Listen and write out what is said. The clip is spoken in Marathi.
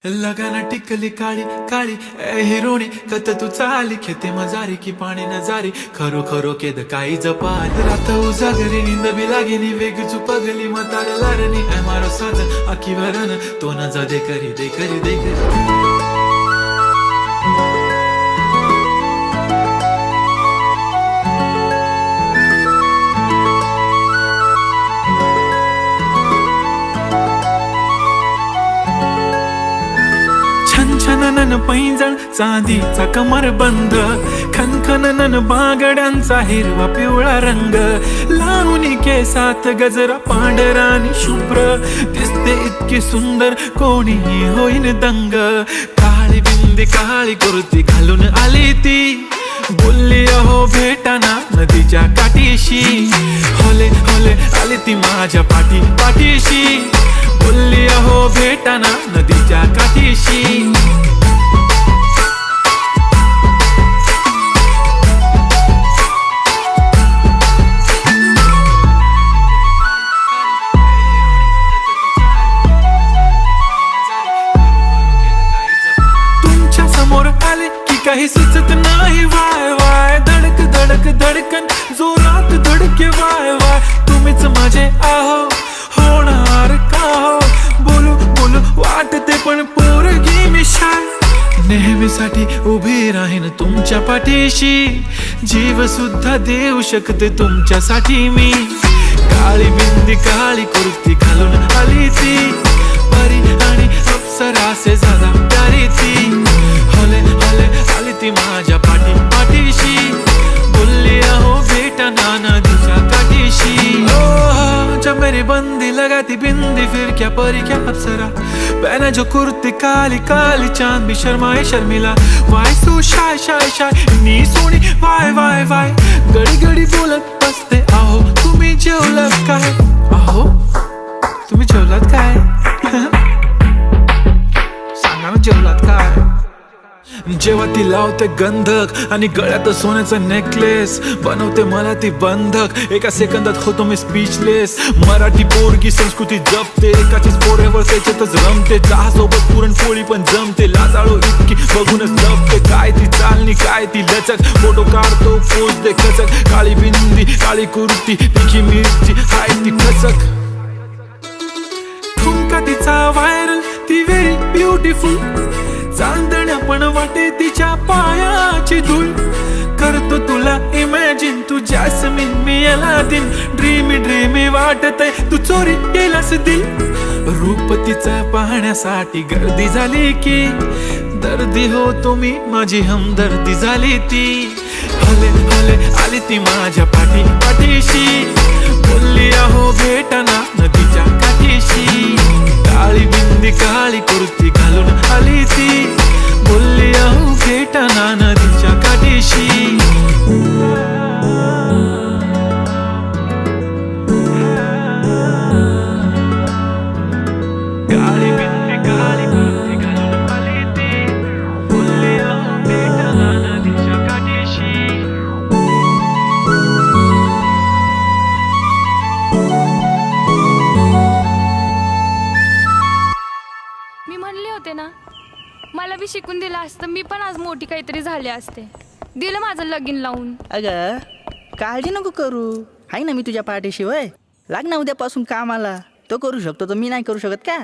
लगाना टिकली काळी काळी ए हिरोणी कत तू चाली खेते मजारी की पाणी नजारी खरो खरो केद काही जपाल रात उजागरी निंद बी लागेनी वेग चुपगली मतार लारणी ए मारो साध आखी भरन तो न जा दे करी दे करी दे करी छनछनन पैंजण चांदीचा कमरबंद खनखनन बांगड्यांचा हिरवा पिवळा रंग लावणी केसात गजरा पांढरा आणि शुभ्र दिसते इतकी सुंदर कोणीही होईन दंग काळी बिंदी काळी कुर्ती घालून आली ती बोलली अहो भेटाना नदीच्या काठीशी होले होले आली ती माझ्या पाठीशी बोलली अहो भेटाना नदीच्या काठीशी तुमच्या समोर आले की काही सुचत नाही वाय वाय धडक धडक धडकन जोरात धडके वाय वाय तुम्हीच माझे आहो होणार का हो बोलू बोलू वाटते पण पोरगी मी शाय नेहमीसाठी उभी राहीन तुमच्या पाठीशी जीव सुद्धा देऊ शकते तुमच्यासाठी मी काळी बिंदी काळी कुर्ती घालून आली ती परी आणि अप्सरासे झाला प्यारी ती होले होले आली ती माझ्या पाठीशी बोलली अहो भेटना नदीच्या काठीशी जब मेरी बंदी लगाती बिंदी फिर क्या परी क्या अप्सरा पहना जो कुर्ती काली काली चांद भी शर्माए शर्मिला why so shy shy shy नी सोनी वाय वाय वाय गडी गडी बोलत बसते अहो तुम्ही जेवलात काय अहो तुम्ही जेवलात काय सांगा ना जेवलात काय जेव्हा ती लावते गंधक आणि गळ्यात सोन्याचा नेकलेस बनवते मला ती बंधक एका सेकंदात होतो मी स्पीचलेस मराठी पोरगी संस्कृती जपते एकाचीच पोरेवर त्याच्यातच रमते चहा सोबत पुरणपोळी पण जमते लाजाळू इतकी बघूनच लपते काय ती चालणी काय ती लचक फोटो काढतो पोज दे खचक काळी बिंदी काळी कुर्ती तिखी मिरची हाय ती खचक ठुमका तिचा व्हायरल ती व्हेरी ब्युटिफुल चांदण्या पण वाटे तिच्या पायाची धूळ करतो तुला इमॅजिन तू जॅस्मिन मी अलादीन ड्रीमी ड्रीमी वाटतय तू चोरी केलास दिल रूप तिचं पाहण्यासाठी गर्दी झाली की दर्दी हो तुम्ही माझी हमदर्दी झाली ती हले हले आली ती माझ्या पाठीशी बोलली अहो भेटना नदीच्या काठीशी काळी बिंदी काळी कुर्ती घालून आली ती बोलली अहो भेटना नदीच्या काठीशी काळी बिंदी काळी कुर्ती घालून आली ती बोलली अहो भेटना नदीच्या काठीशी मी म्हणले होते ना मला बी शिकून दिलं असतं मी पण आज मोठी काहीतरी झाले असते दिलं माझं लगीन लावून अगं काळजी नको करू आहे ना मी तुझ्या पाठीशी वय लाग ना उद्यापासून कामाला तो करू शकतो तर मी नाही करू शकत का